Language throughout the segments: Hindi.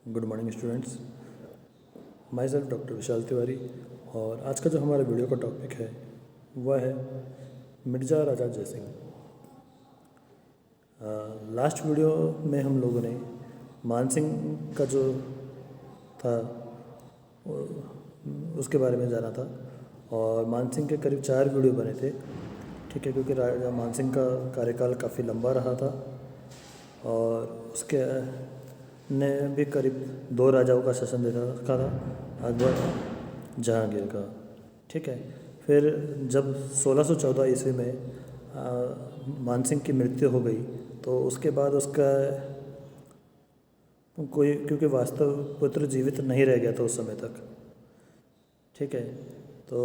Good morning students. Myself doctor Vishal Tiwari. और आज का जो हमारा वीडियो का टॉपिक है वह है मिर्ज़ा राजा जयसिंह। लास्ट वीडियो में हम लोगों ने मानसिंह का जो था उसके बारे में जाना था और मानसिंह के करीब 4 वीडियो बने थे, ठीक है, क्योंकि राजा मानसिंह का कार्यकाल काफ़ी लंबा रहा था और उसके ने भी करीब 2 राजाओं का शासन देखा रखा था, अकबर जहांगीर का, ठीक है। फिर जब 1614 ईस्वी में मानसिंह की मृत्यु हो गई तो उसके बाद उसका कोई, क्योंकि वास्तव पुत्र जीवित नहीं रह गया था उस समय तक, ठीक है। तो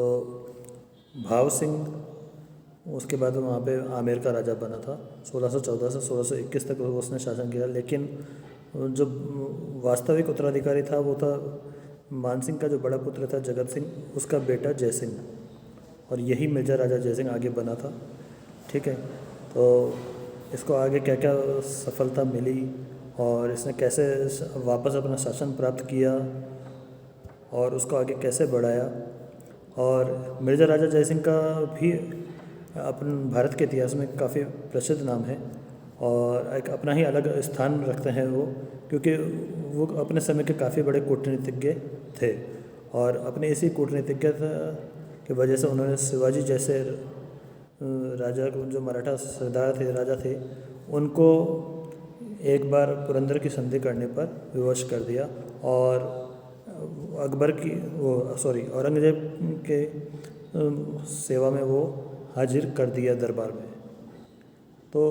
भाव सिंह उसके बाद वहाँ पे आमेर का राजा बना था। 1614 से 1621 तक उसने शासन किया, लेकिन जो वास्तविक उत्तराधिकारी था वो था मानसिंह का जो बड़ा पुत्र था जगत सिंह, उसका बेटा जयसिंह, और यही मिर्ज़ा राजा जयसिंह आगे बना था, ठीक है। तो इसको आगे क्या क्या सफलता मिली और इसने कैसे वापस अपना शासन प्राप्त किया और उसको आगे कैसे बढ़ाया, और मिर्ज़ा राजा जयसिंह का भी अपन भारत के इतिहास में काफ़ी प्रसिद्ध नाम है और एक अपना ही अलग स्थान रखते हैं वो, क्योंकि वो अपने समय के काफ़ी बड़े कूटनीतिज्ञ थे और अपने इसी कूटनीतिज्ञता की वजह से उन्होंने शिवाजी जैसे राजा को, जो मराठा सरदार थे, राजा थे, उनको एक बार पुरंदर की संधि करने पर विवश कर दिया और अकबर की औरंगजेब के सेवा में वो हाजिर कर दिया दरबार में। तो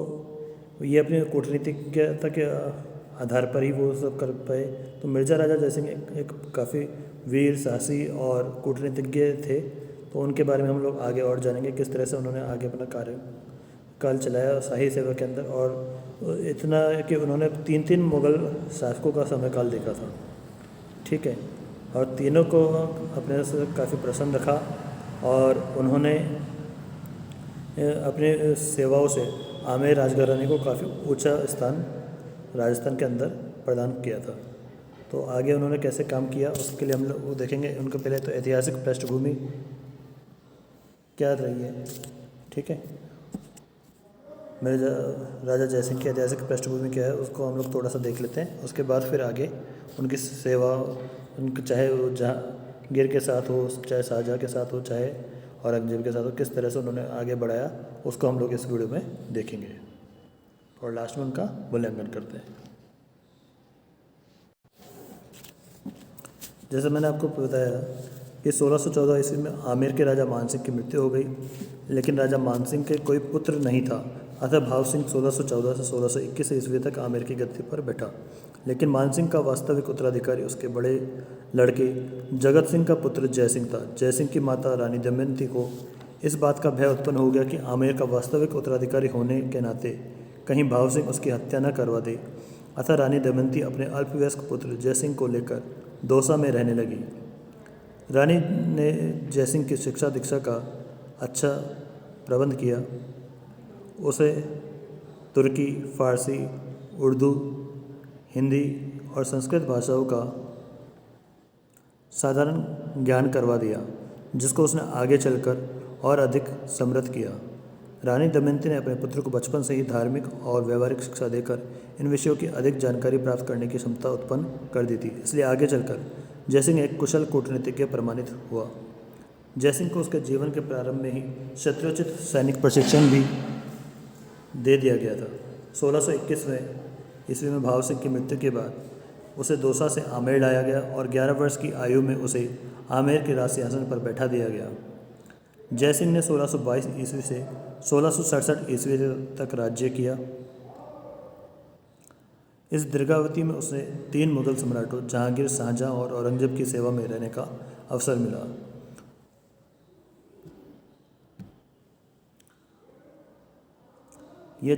ये अपनी कूटनीतिज्ञता के आधार पर ही वो सब कर पाए। तो मिर्ज़ा राजा जयसिंह एक काफ़ी वीर, साहसी और कूटनीतिज्ञ थे। तो उनके बारे में हम लोग आगे और जानेंगे, किस तरह से उन्होंने आगे अपना कार्यकाल चलाया शाही सेवा के अंदर, और इतना कि उन्होंने 3 मुग़ल शासकों का समयकाल देखा था, ठीक है, और तीनों को अपने से काफ़ी प्रसन्न रखा और उन्होंने अपने सेवाओं से आमेर राजघराने को काफ़ी ऊंचा स्थान राजस्थान के अंदर प्रदान किया था। तो आगे उन्होंने कैसे काम किया उसके लिए हम लोग वो देखेंगे। उनके पहले तो ऐतिहासिक पृष्ठभूमि क्या रही है, ठीक है, मिर्ज़ा राजा जयसिंह की ऐतिहासिक पृष्ठभूमि क्या है उसको हम लोग थोड़ा सा देख लेते हैं। उसके बाद फिर आगे उनकी सेवा, उनके चाहे वो जहांगीर के साथ हो, चाहे शाहजहाँ के साथ हो, चाहे औरंगजेब के साथ हो, किस तरह से उन्होंने आगे बढ़ाया उसको हम लोग इस वीडियो में देखेंगे और लास्ट में उनका मूल्यांकन करते हैं। जैसे मैंने आपको बताया कि 1614 ईस्वी में आमेर के राजा मानसिंह की मृत्यु हो गई, लेकिन राजा मानसिंह के कोई पुत्र नहीं था। अतः भाव सिंह 1614 से 1621 ईस्वी तक आमेर की गद्दी पर बैठा, लेकिन मानसिंह का वास्तविक उत्तराधिकारी उसके बड़े लड़के जगत सिंह का पुत्र जयसिंह था। जयसिंह की माता रानी दमयंती को इस बात का भय उत्पन्न हो गया कि आमेर का वास्तविक उत्तराधिकारी होने के नाते कहीं भाव सिंह उसकी हत्या न करवा दे। अतः रानी दमयंती अपने अल्पवयस्क पुत्र जयसिंह को लेकर दौसा में रहने लगी। रानी ने जयसिंह की शिक्षा दीक्षा का अच्छा प्रबंध किया, उसे तुर्की, फारसी, उर्दू, हिंदी और संस्कृत भाषाओं का साधारण ज्ञान करवा दिया, जिसको उसने आगे चलकर और अधिक समृद्ध किया। रानी दमयंती ने अपने पुत्र को बचपन से ही धार्मिक और व्यवहारिक शिक्षा देकर इन विषयों की अधिक जानकारी प्राप्त करने की क्षमता उत्पन्न कर दी थी, इसलिए आगे चलकर जयसिंह एक कुशल कूटनीतिज्ञ प्रमाणित हुआ। जयसिंह को उसके जीवन के प्रारंभ में ही क्षत्रियोचित सैनिक प्रशिक्षण भी दे दिया गया था। 1621 ईस्वी में भाव सिंह की मृत्यु के बाद उसे दौसा से आमेर लाया गया और 11 वर्ष की आयु में उसे आमेर के राज सिंहासन पर बैठा दिया गया। जयसिंह ने 1622 ईस्वी से 1667 ईस्वी तक राज्य किया। इस दीर्घावधि में उसे 3 मुग़ल सम्राटों जहांगीर, शाहजहाँ और औरंगजेब की सेवा में रहने का अवसर मिला। यह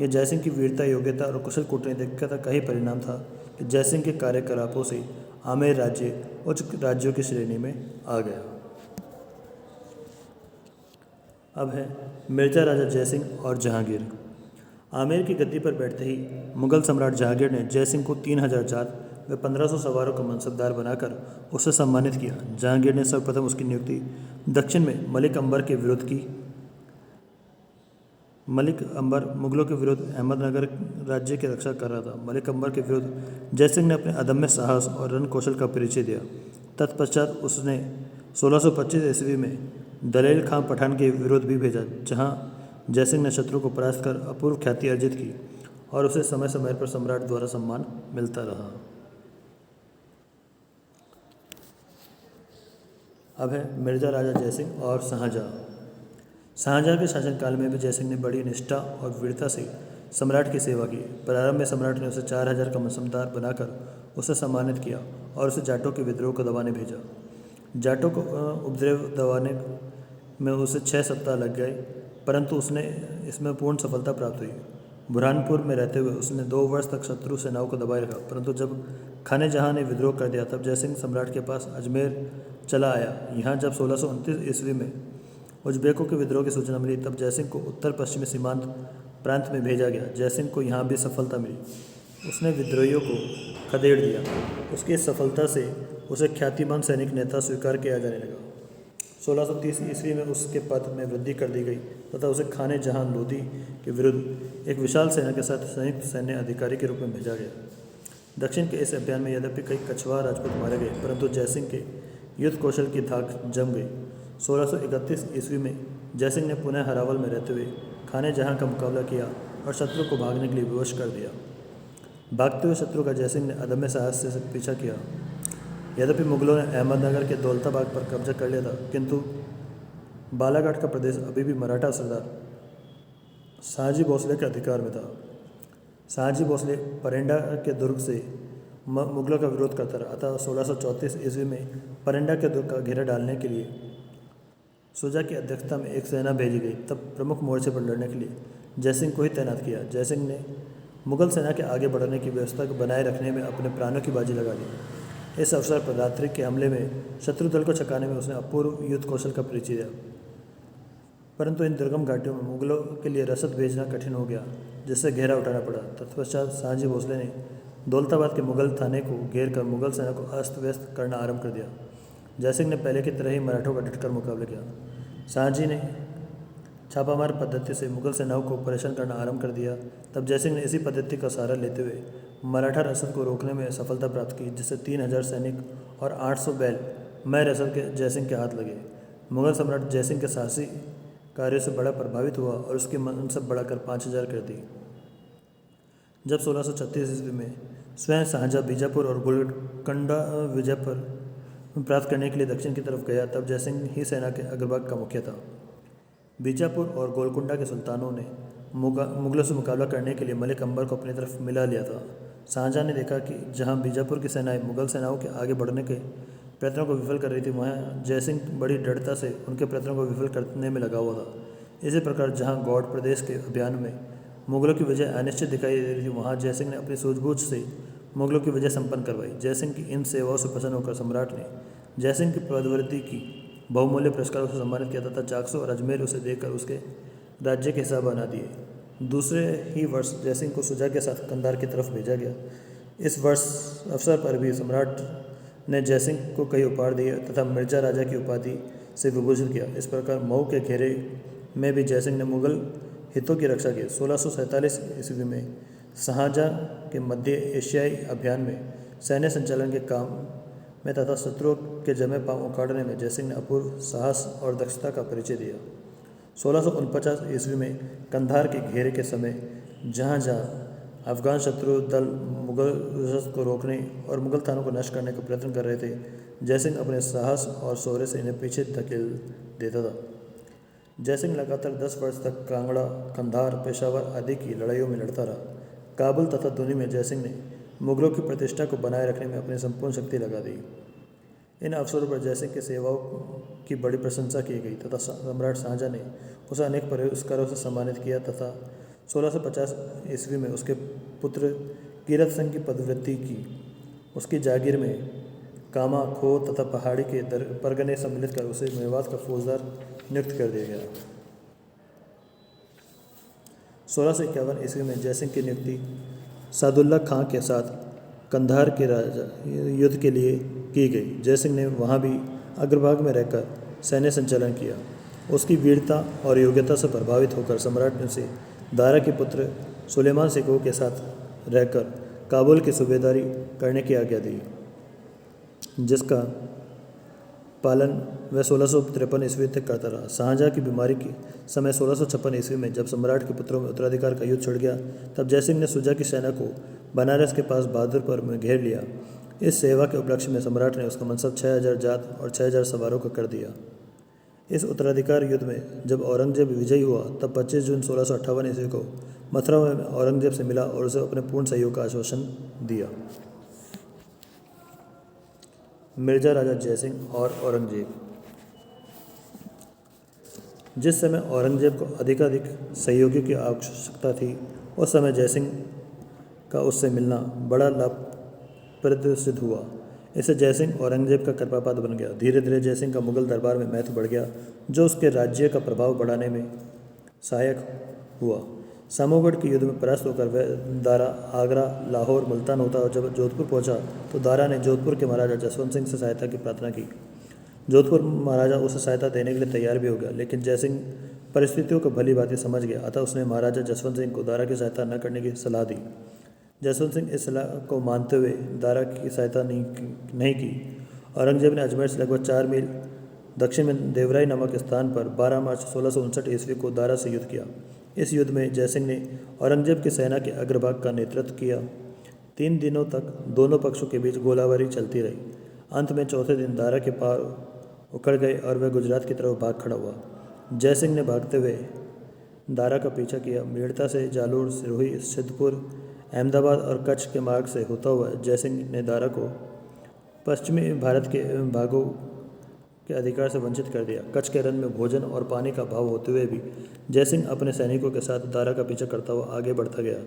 जयसिंह की वीरता, योग्यता और कुशल कूटनीतिज्ञता का ही परिणाम था कि जयसिंह के कार्यकलापों से आमेर राज्य उच्च राज्यों की श्रेणी में आ गया। अब है मिर्ज़ा राजा जयसिंह और जहांगीर। आमेर की गद्दी पर बैठते ही मुगल सम्राट जहांगीर ने जयसिंह को 3000 जात व 1500 सवारों का मनसबदार बनाकर उसे सम्मानित किया। जहांगीर ने सर्वप्रथम उसकी नियुक्ति दक्षिण में मलिक अंबर के विरुद्ध की। मलिक अंबर मुगलों के विरुद्ध अहमदनगर राज्य की रक्षा कर रहा था। मलिक अंबर के विरुद्ध जयसिंह ने अपने अदम्य साहस और रण कौशल का परिचय दिया। तत्पश्चात उसने 1625 ईस्वी में दलेल खां पठान के विरुद्ध भी भेजा, जहां जयसिंह ने शत्रु को परास्त कर अपूर्व ख्याति अर्जित की और उसे समय समय पर सम्राट द्वारा सम्मान मिलता रहा। अब है मिर्जा राजा जयसिंह और शाहजहाँ। शाहजहाँ के शासनकाल में भी जयसिंह ने बड़ी निष्ठा और वीरता से सम्राट की सेवा की। प्रारंभ में सम्राट ने उसे 4000 का मनसबदार बनाकर उसे सम्मानित किया और उसे जाटों के विद्रोह को दबाने भेजा। जाटों को उपद्रव दबाने में उसे 6 सप्ताह लग गए, परंतु उसने इसमें पूर्ण सफलता प्राप्त हुई। बुरहानपुर में रहते हुए उसने 2 वर्ष तक शत्रु सेनाओं को दबाए रखा, परंतु जब खाने जहाँ ने विद्रोह कर दिया तब जयसिंह सम्राट के पास अजमेर चला आया। यहाँ जब 1629 ईस्वी में उज्बेकों के विद्रोह की सूचना मिली तब जयसिंह को उत्तर पश्चिमी सीमांत प्रांत में भेजा गया। जयसिंह को यहाँ भी सफलता मिली, उसने विद्रोहियों को खदेड़ दिया। उसकी इस सफलता से उसे ख्यातिमान सैनिक नेता स्वीकार किया जाने लगा। 1630 ईस्वी में उसके पद में वृद्धि कर दी गई तथा उसे खाने जहां लोधी के विरुद्ध एक विशाल सेना के साथ संयुक्त सैन्य अधिकारी के रूप में भेजा गया। दक्षिण के इस अभियान में यद्यपि कई कछुआ राजपूत मारे गए, परंतु जयसिंह के युद्ध कौशल की धाक जम गई। 1631 ईस्वी में जयसिंह ने पुनः हरावल में रहते हुए खाने जहां का मुकाबला किया और शत्रु को भागने के लिए विवश कर दिया। भागते हुए शत्रु का जयसिंह ने अदम्य साहस से पीछा किया। यद्यपि मुगलों ने अहमदनगर के दौलताबाग पर कब्जा कर लिया था, किंतु बालाघाट का प्रदेश अभी भी मराठा सरदार शाहजी भोसले के अधिकार में था। शाहजी भोसले परेंडा के दुर्ग से मुगलों का विरोध करता रहा। अतः 1634 ईस्वी में परेंडा के दुर्ग का घेरा डालने के लिए सुजा की अध्यक्षता में एक सेना भेजी गई। तब प्रमुख मोर्चे पर लड़ने के लिए जयसिंह को ही तैनात किया। जयसिंह ने मुगल सेना के आगे बढ़ने की व्यवस्था को बनाए रखने में अपने प्राणों की बाजी लगा दी। इस अवसर पर रात्रि के हमले में शत्रु दल को छकाने में उसने अपूर्व युद्ध कौशल का परिचय दिया, परंतु इन दुर्गम घाटियों में मुगलों के लिए रसद भेजना कठिन हो गया, जिससे घेरा उठाना पड़ा। तत्पश्चात शाहजी भोसले ने दौलताबाद के मुगल थाने को घेर कर मुगल सेना को अस्त व्यस्त करना आरंभ कर दिया। जयसिंह ने पहले की तरह ही मराठों का डटकर मुकाबला किया। शाहजी ने छापामार पद्धति से मुगल सेनाओं को परेशान करना आरंभ कर दिया। तब जयसिंह ने इसी पद्धति का सहारा लेते हुए मराठा रसद को रोकने में सफलता प्राप्त की, जिससे 3000 सैनिक और 800 बैल मय रसद के जयसिंह के हाथ लगे। मुगल सम्राट जयसिंह के साहसी कार्यों से बड़ा प्रभावित हुआ और उसकी मनसब बढ़ाकर 5000 कर दी। जब 1636 ईस्वी में स्वयं शाहजहाँ बीजापुर और गोलकुंडा विजय पर प्राप्त करने के लिए दक्षिण की तरफ गया, तब जयसिंह ही सेना के अग्रभाग का मुखिया था। बीजापुर और गोलकुंडा के सुल्तानों ने मुगलों से मुकाबला करने के लिए मलिक अंबर को अपनी तरफ मिला लिया था। शाहजहाँ ने देखा कि जहां बीजापुर की सेनाएं मुगल सेनाओं के आगे बढ़ने के प्रयत्नों को विफल कर रही थी, वहाँ जयसिंह बड़ी दृढ़ता से उनके प्रयत्नों को विफल करने में लगा हुआ था। इसी प्रकार जहाँ गौड़ प्रदेश के अभियान में मुगलों की विजय अनिश्चित दिखाई दे रही थी, वहाँ जयसिंह ने अपनी सूझबूझ से मुगलों की विजय संपन्न करवाई। जयसिंह की इन सेवाओं से प्रसन्न होकर सम्राट ने जयसिंह की पदवृद्धि की, बहुमूल्य पुरस्कारों से सम्मानित किया तथा जागसो और अजमेर उसे देकर उसके राज्य के हिस्सा बना दिए। दूसरे ही वर्ष जयसिंह को सुजा के साथ कंधार की तरफ भेजा गया। इस वर्ष अवसर पर भी सम्राट ने जयसिंह को कई उपहार दिए तथा मिर्जा राजा की उपाधि से विभूषित किया। इस प्रकार मऊ के घेरे में भी जयसिंह ने मुगल हितों की रक्षा की। 1647 ईस्वी में शाहजहाँ के मध्य एशियाई अभियान में सैन्य संचालन के काम में तथा शत्रुओं के जमे पांव उखाड़ने में जयसिंह ने अपूर्व साहस और दक्षता का परिचय दिया। 1649 ईस्वी में कंधार के घेरे के समय जहाँ अफगान शत्रु दल मुगल रसद को रोकने और मुगल थानों को नष्ट करने का प्रयत्न कर रहे थे, जयसिंह अपने साहस और शौर्य से इन्हें पीछे धकेल देता था। जयसिंह लगातार 10 वर्ष तक कांगड़ा, कंधार, पेशावर आदि की लड़ाइयों में लड़ता रहा। काबुल तथा दूनी में जयसिंह ने मुगलों की प्रतिष्ठा को बनाए रखने में अपनी संपूर्ण शक्ति लगा दी। इन अवसरों पर जयसिंह की सेवाओं की बड़ी प्रशंसा की गई तथा सम्राट शाहजहाँ ने उसे अनेक पुरस्कारों से सम्मानित किया तथा 1650 ईस्वी में उसके पुत्र कीरत सिंह की पदवृद्धि की। उसकी जागीर में कामा, खो तथा पहाड़ी के परगने सम्मिलित कर उसे मेवात का फौजदार नियुक्त कर दिया गया। 1651 ईस्वी में जयसिंह की नियुक्ति सादुल्ला खां के साथ कंधार के राजा युद्ध के लिए की गई। जयसिंह ने वहाँ भी अग्रभाग में रहकर सैन्य संचालन किया। उसकी वीरता और योग्यता से प्रभावित होकर सम्राट ने उसे दारा के पुत्र सुलेमान सिकोह के साथ रहकर काबुल की सूबेदारी करने की आज्ञा दी, जिसका पालन वह 1653 ईस्वी तक करता रहा। शाहजहाँ की बीमारी के समय 1656 ईस्वी में जब सम्राट के पुत्रों में उत्तराधिकार का युद्ध छिड़ गया, तब जयसिंह ने सुजा की सेना को बनारस के पास बहादुरपुर में घेर लिया। इस सेवा के उपलक्ष्य में सम्राट ने उसका मनसब 6000 जात और 6000 सवारों का कर दिया। इस उत्तराधिकार युद्ध में जब औरंगजेब विजयी हुआ, तब 25 जून 1658 ईस्वी को मथुरा में औरंगजेब से मिला और उसे अपने पूर्ण सहयोग का आश्वासन दिया। मिर्जा राजा जयसिंह और औरंगजेब। जिस समय औरंगजेब को अधिकाधिक सहयोगी की आवश्यकता थी, उस समय जयसिंह का उससे मिलना बड़ा लाभप्रद सिद्ध हुआ। इससे जयसिंह औरंगजेब का कृपापात्र बन गया। धीरे धीरे जयसिंह का मुगल दरबार में महत्व बढ़ गया, जो उसके राज्य का प्रभाव बढ़ाने में सहायक हुआ। सामोगढ़ के युद्ध में परास्त होकर वह दारा, आगरा, लाहौर, मुल्तान होता और जब जोधपुर पहुंचा, तो दारा ने जोधपुर के महाराजा जसवंत सिंह से सहायता की प्रार्थना की। जोधपुर महाराजा उसे सहायता देने के लिए तैयार भी हो गया, लेकिन जयसिंह परिस्थितियों को भली भांति समझ गया, अतः उसने महाराजा जसवंत सिंह को दारा की सहायता न करने की सलाह दी। जसवंत सिंह इस सलाह को मानते हुए दारा की सहायता नहीं की। औरंगजेब ने अजमेर से लगभग 4 मील दक्षिण में देवराई नामक स्थान पर 12 मार्च 1659 ईस्वी को दारा से युद्ध किया। इस युद्ध में जयसिंह ने औरंगजेब की सेना के अग्रभाग का नेतृत्व किया। 3 दिनों तक दोनों पक्षों के बीच गोलाबारी चलती रही। अंत में चौथे दिन दारा के पार उखड़ गए और वह गुजरात की तरफ भाग खड़ा हुआ। जयसिंह ने भागते हुए दारा का पीछा किया। मेड़ता से जालोर, सिरोही, सिद्धपुर, अहमदाबाद और कच्छ के मार्ग से होता हुआ जयसिंह ने दारा को पश्चिमी भारत के भागों के अधिकार से वंचित कर दिया। कच्छ के रण में भोजन और पानी का अभाव होते हुए भी जयसिंह अपने सैनिकों के साथ दारा का पीछा करता हुआ आगे बढ़ता गया,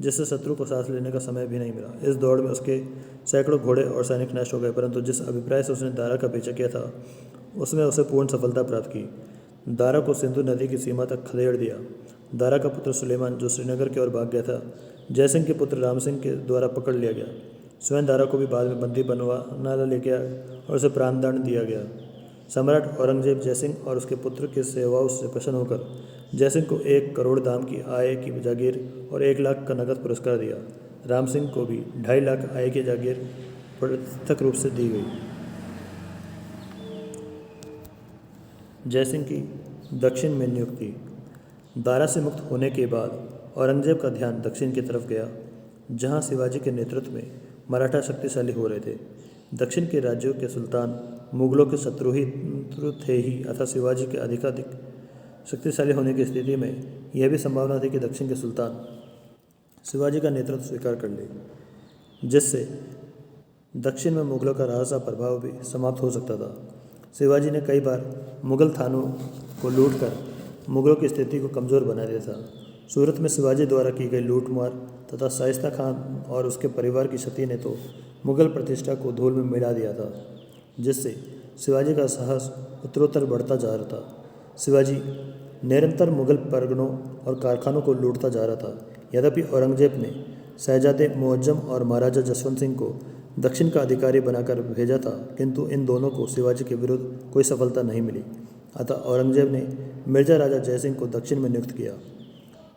जिससे शत्रु को सांस लेने का समय भी नहीं मिला। इस दौड़ में उसके सैकड़ों घोड़े और सैनिक नष्ट हो गए, परंतु जिस अभिप्राय से उसने दारा का पीछा किया था, उसमें उसे पूर्ण सफलता प्राप्त की। दारा को सिंधु नदी की सीमा तक खदेड़ दिया। दारा का पुत्र सुलेमान, जो श्रीनगर की ओर भाग गया था, जयसिंह के पुत्र राम सिंह के द्वारा पकड़ लिया गया। स्वयं दारा को भी बाद में बंदी बनवा ले गया और उसे प्राणदंड दिया गया। सम्राट औरंगजेब जयसिंह और उसके पुत्र की सेवाओं से प्रसन्न होकर जयसिंह को 1 करोड़ दाम की आय की जागीर और 1 लाख का नकद पुरस्कार दिया। राम सिंह को भी 2.5 लाख आय की जागीर पृथक रूप से दी गई। जयसिंह की दक्षिण में नियुक्ति। दारा से मुक्त होने के बाद औरंगजेब का ध्यान दक्षिण की तरफ गया, जहां शिवाजी के नेतृत्व में मराठा शक्तिशाली हो रहे थे। दक्षिण के राज्यों के सुल्तान मुगलों के शत्रु थे ही, अतः शिवाजी के अधिकाधिक शक्तिशाली होने की स्थिति में यह भी संभावना थी कि दक्षिण के सुल्तान शिवाजी का नेतृत्व स्वीकार कर ले, जिससे दक्षिण में मुगलों का राजा प्रभाव भी समाप्त हो सकता था। शिवाजी ने कई बार मुगल थानों को लूटकर मुगलों की स्थिति को कमज़ोर बना दिया था। सूरत में शिवाजी द्वारा की गई लूटमार तथा शाइस्ता खान और उसके परिवार की क्षति ने तो मुगल प्रतिष्ठा को धूल में मिला दिया था, जिससे शिवाजी का साहस उत्तरोत्तर बढ़ता जा रहा था। शिवाजी निरंतर मुगल परगनों और कारखानों को लूटता जा रहा था। यद्यपि औरंगजेब ने शहजादे मुअज्जम और महाराजा जसवंत सिंह को दक्षिण का अधिकारी बनाकर भेजा था, किंतु इन दोनों को शिवाजी के विरुद्ध कोई सफलता नहीं मिली। अतः औरंगजेब ने मिर्जा राजा जयसिंह को दक्षिण में नियुक्त किया।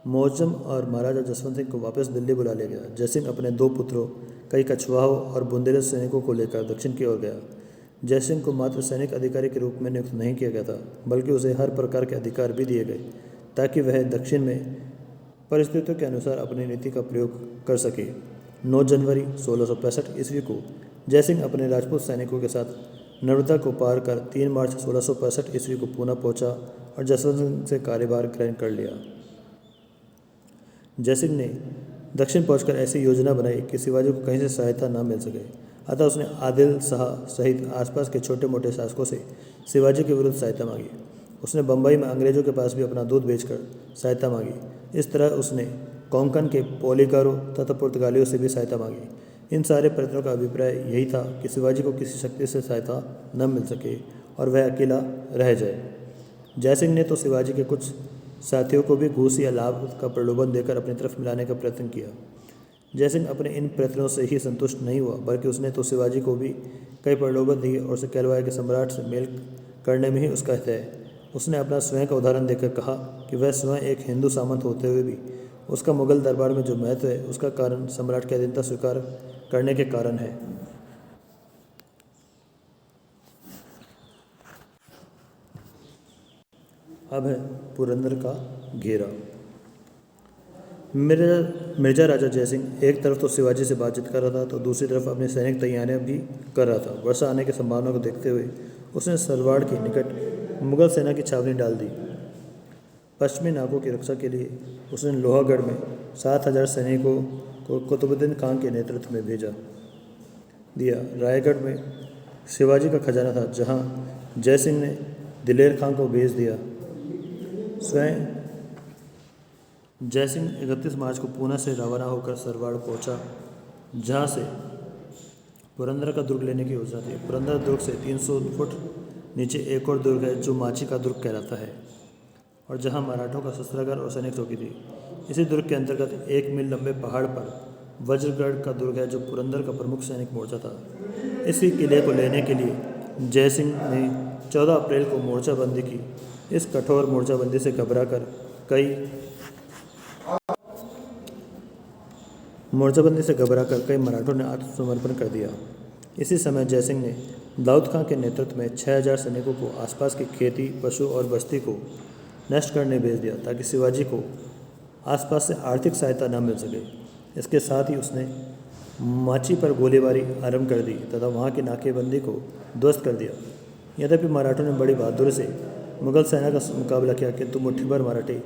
मुअज्जम और महाराजा जसवंत सिंह को वापस दिल्ली बुला लिया गया। जयसिंह अपने 2 पुत्रों, कई कछवाहों और बुंदेलखंड सैनिकों को लेकर दक्षिण की ओर गया। जयसिंह को मात्र सैनिक अधिकारी के रूप में नियुक्त नहीं किया गया था, बल्कि उसे हर प्रकार के अधिकार भी दिए गए, ताकि वह दक्षिण में परिस्थितियों के अनुसार अपनी नीति का प्रयोग कर सके। 9 जनवरी 1665 ईस्वी को जयसिंह अपने राजपूत सैनिकों के साथ नर्मदा को पार कर 3 मार्च 1665 ईस्वी को पूना पहुंचा और जसवंत सिंह से कार्यभार ग्रहण कर लिया। जयसिंह ने दक्षिण पहुंचकर ऐसी योजना बनाई कि शिवाजी को कहीं से सहायता न मिल सके, अतः उसने आदिल शाह सहित आसपास के छोटे मोटे शासकों से शिवाजी के विरुद्ध सहायता मांगी। उसने बम्बई में अंग्रेजों के पास भी अपना दूध बेचकर सहायता मांगी। इस तरह उसने कोंकण के पोलिकारों तथा पुर्तगालियों से भी सहायता मांगी। इन सारे प्रयत्नों का अभिप्राय यही था कि शिवाजी को किसी शक्ति से सहायता न मिल सके और वह अकेला रह जाए। जयसिंह ने तो शिवाजी के कुछ साथियों को भी घूस या लाभ का प्रलोभन देकर अपनी तरफ मिलाने का प्रयत्न किया। जयसिंह अपने इन प्रयत्नों से ही संतुष्ट नहीं हुआ, बल्कि उसने तो शिवाजी को भी कई प्रलोभन दिए और उसे कहलवाया कि सम्राट से मेल करने में ही उसका हित है। उसने अपना स्वयं का उदाहरण देकर कहा कि वह स्वयं एक हिंदू सामंत होते हुए भी उसका मुगल दरबार में जो महत्व है उसका कारण सम्राट की अधीनता स्वीकार करने के कारण है। अब है पुरंदर का घेरा। मिर्जा राजा जयसिंह एक तरफ तो शिवाजी से बातचीत कर रहा था तो दूसरी तरफ अपनी सैनिक तैयारियां भी कर रहा था। वर्षा आने की संभावना को देखते हुए उसने सरवाड़ के निकट मुगल सेना की छावनी डाल दी। पश्चिमी नागों की रक्षा के लिए उसने लोहागढ़ में 7,000 सैनिकों को कुतुबुद्दीन खान के नेतृत्व में भेजा दिया। रायगढ़ में शिवाजी का खजाना था, जहां जयसिंह ने दिलेर खान को भेज दिया। स्वयं जयसिंह 31 मार्च को पूना से रवाना होकर सरवाड़ पहुंचा, जहां से पुरंदर का दुर्ग लेने की योजना थी। पुरंदर दुर्ग से 300 फुट नीचे एक और दुर्ग है जो माची का दुर्ग कहलाता है और जहां मराठों का शस्त्रागार और सैनिक चौकी थी। इसी दुर्ग के अंतर्गत 1 मील लंबे पहाड़ पर वज्रगढ़ का दुर्ग है जो पुरंदर का प्रमुख सैनिक मोर्चा था। इसी किले को लेने के लिए जयसिंह ने 14 अप्रैल को मोर्चाबंदी की। इस कठोर मोर्चाबंदी से घबराकर कई मराठों ने आत्मसमर्पण कर दिया। इसी समय जयसिंह ने दाऊद खान के नेतृत्व में 6,000 सैनिकों को आसपास की खेती, पशु और बस्ती को नष्ट करने भेज दिया ताकि शिवाजी को आसपास से आर्थिक सहायता न मिल सके। इसके साथ ही उसने माची पर गोलीबारी आरंभ कर दी तथा वहां की नाकेबंदी को ध्वस्त कर दिया। यद्यपि मराठों ने बड़ी बहादुरी से मुगल सेना का मुकाबला किया, किंतु मुट्ठीभर मराठी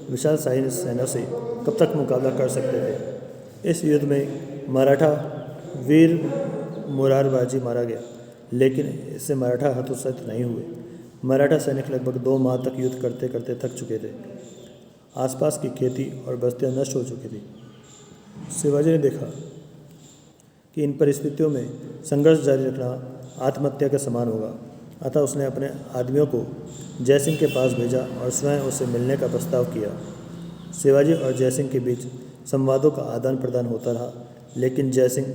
विशाल शाही सेना से कब तक मुकाबला कर सकते थे। इस युद्ध में मराठा वीर मुरारबाजी मारा गया, लेकिन इससे मराठा हतोत्साहित नहीं हुए। मराठा सैनिक लगभग 2 माह तक युद्ध करते करते थक चुके थे। आसपास की खेती और बस्तियां नष्ट हो चुकी थी। शिवाजी ने देखा कि इन परिस्थितियों में संघर्ष जारी रखना आत्महत्या के समान होगा, अतः उसने अपने आदमियों को जयसिंह के पास भेजा और स्वयं उससे मिलने का प्रस्ताव किया। शिवाजी और जयसिंह के बीच संवादों का आदान प्रदान होता रहा, लेकिन जयसिंह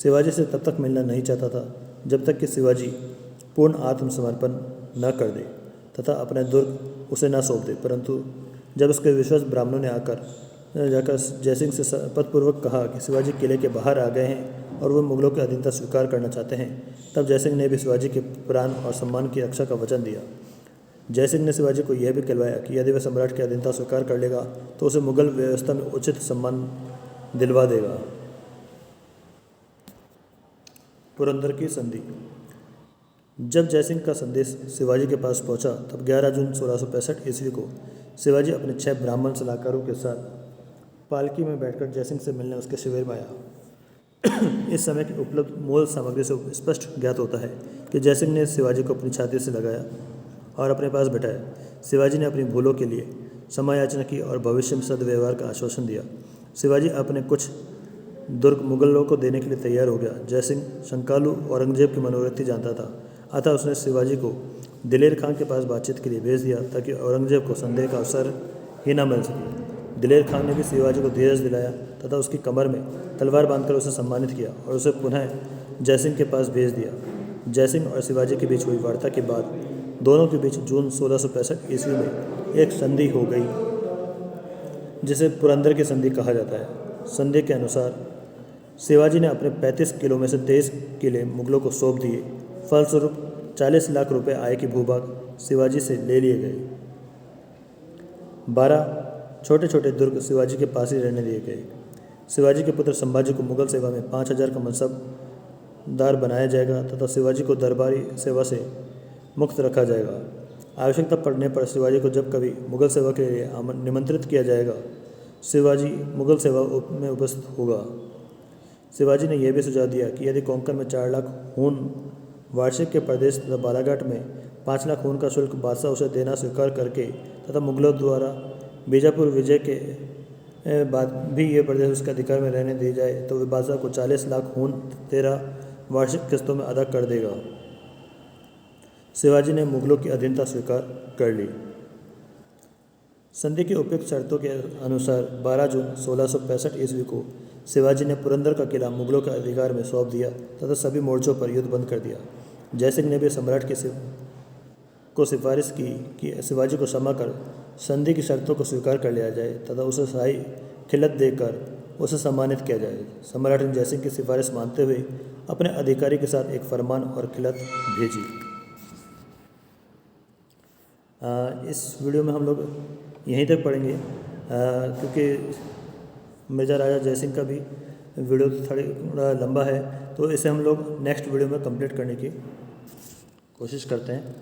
शिवाजी से तब तक मिलना नहीं चाहता था जब तक कि शिवाजी पूर्ण आत्मसमर्पण न कर दे तथा अपने दुर्ग उसे न सौंप दे। परंतु जब उसके विश्वस्त ब्राह्मणों ने जाकर जयसिंह से शपथपूर्वक कहा कि शिवाजी किले के बाहर आ गए हैं और वह मुगलों की अधीनता स्वीकार करना चाहते हैं, तब जयसिंह ने भी शिवाजी के प्राण और सम्मान की रक्षा का वचन दिया। जयसिंह ने शिवाजी को यह भी कहलवाया कि यदि वह सम्राट की अधीनता स्वीकार कर लेगा तो उसे मुगल व्यवस्था में उचित सम्मान दिलवा देगा। पुरंदर की संधि। जब जयसिंह का संदेश शिवाजी के पास पहुंचा, तब 11 जून 1665 ईस्वी को शिवाजी अपने 6 ब्राह्मण सलाहकारों के साथ पालकी में बैठकर जयसिंह से मिलने उसके शिविर में आया। इस समय की उपलब्ध मूल सामग्री से स्पष्ट ज्ञात होता है कि जयसिंह ने शिवाजी को अपनी छाती से लगाया और अपने पास बैठाया। शिवाजी ने अपनी भूलों के लिए क्षमा याचना की और भविष्य में सद्व्यवहार का आश्वासन दिया। शिवाजी अपने कुछ दुर्ग मुगलों को देने के लिए तैयार हो गया। जयसिंह शंकालू औरंगजेब की मनोवृत्ति जानता था, अतः उसने शिवाजी को दिलेर खान के पास बातचीत के लिए भेज दिया ताकि औरंगजेब को संदेह का अवसर ही न मिल सके। दिलेर खान ने भी शिवाजी को धीरज दिलाया तथा उसकी कमर में तलवार बांधकर उसे सम्मानित किया और उसे पुनः जयसिंह के पास भेज दिया। जयसिंह और शिवाजी के बीच हुई वार्ता के बाद दोनों के बीच जून 1665 ईस्वी में एक संधि हो गई, जिसे पुरंदर की संधि कहा जाता है। संधि के अनुसार शिवाजी ने अपने 35 किलो में से 23 किले मुगलों को सौंप दिए। फलस्वरूप 40 लाख रुपए आय की भूभाग शिवाजी से ले लिए गए। 12 छोटे छोटे दुर्ग शिवाजी के पास ही रहने दिए गए। शिवाजी के पुत्र संभाजी को मुगल सेवा में 5,000 का मनसबदार बनाया जाएगा तथा शिवाजी को दरबारी सेवा से मुक्त रखा जाएगा। आवश्यकता पड़ने पर शिवाजी को जब कभी मुगल सेवा के लिए निमंत्रित किया जाएगा, शिवाजी मुगल सेवा में उपस्थित होगा। शिवाजी ने यह भी सुझाव दिया कि यदि कोंकण में 4 लाख खून वार्षिक के प्रदेश तथा बालाघाट में 5 लाख खून का शुल्क बादशाह उसे देना स्वीकार करके तथा मुगलों द्वारा बीजापुर विजय के बाद भी ये प्रदेश उसके अधिकार में रहने दिए जाए तो वे बादशाह को 40 लाख खून 13 वार्षिक किस्तों में अदा कर देगा। शिवाजी ने मुगलों की अधीनता स्वीकार कर ली। संधि की उपयुक्त शर्तों के अनुसार 12 जून 1665 ईस्वी को शिवाजी ने पुरंदर का किला मुगलों के अधिकार में सौंप दिया तथा सभी मोर्चों पर युद्ध बंद कर दिया। जयसिंह ने भी सम्राट को सिफारिश की कि शिवाजी को क्षमा कर संधि की शर्तों को स्वीकार कर लिया जाए तथा उसे शाही खिलत देकर उसे सम्मानित किया जाए। सम्राट ने जयसिंह की सिफारिश मानते हुए अपने अधिकारी के साथ एक फरमान और खिलत भेजी। इस वीडियो में हम लोग यहीं तक पढ़ेंगे क्योंकि मिर्ज़ा राजा जयसिंह का भी वीडियो थोड़ा लंबा है, तो इसे हम लोग नेक्स्ट वीडियो में कंप्लीट करने की कोशिश करते हैं।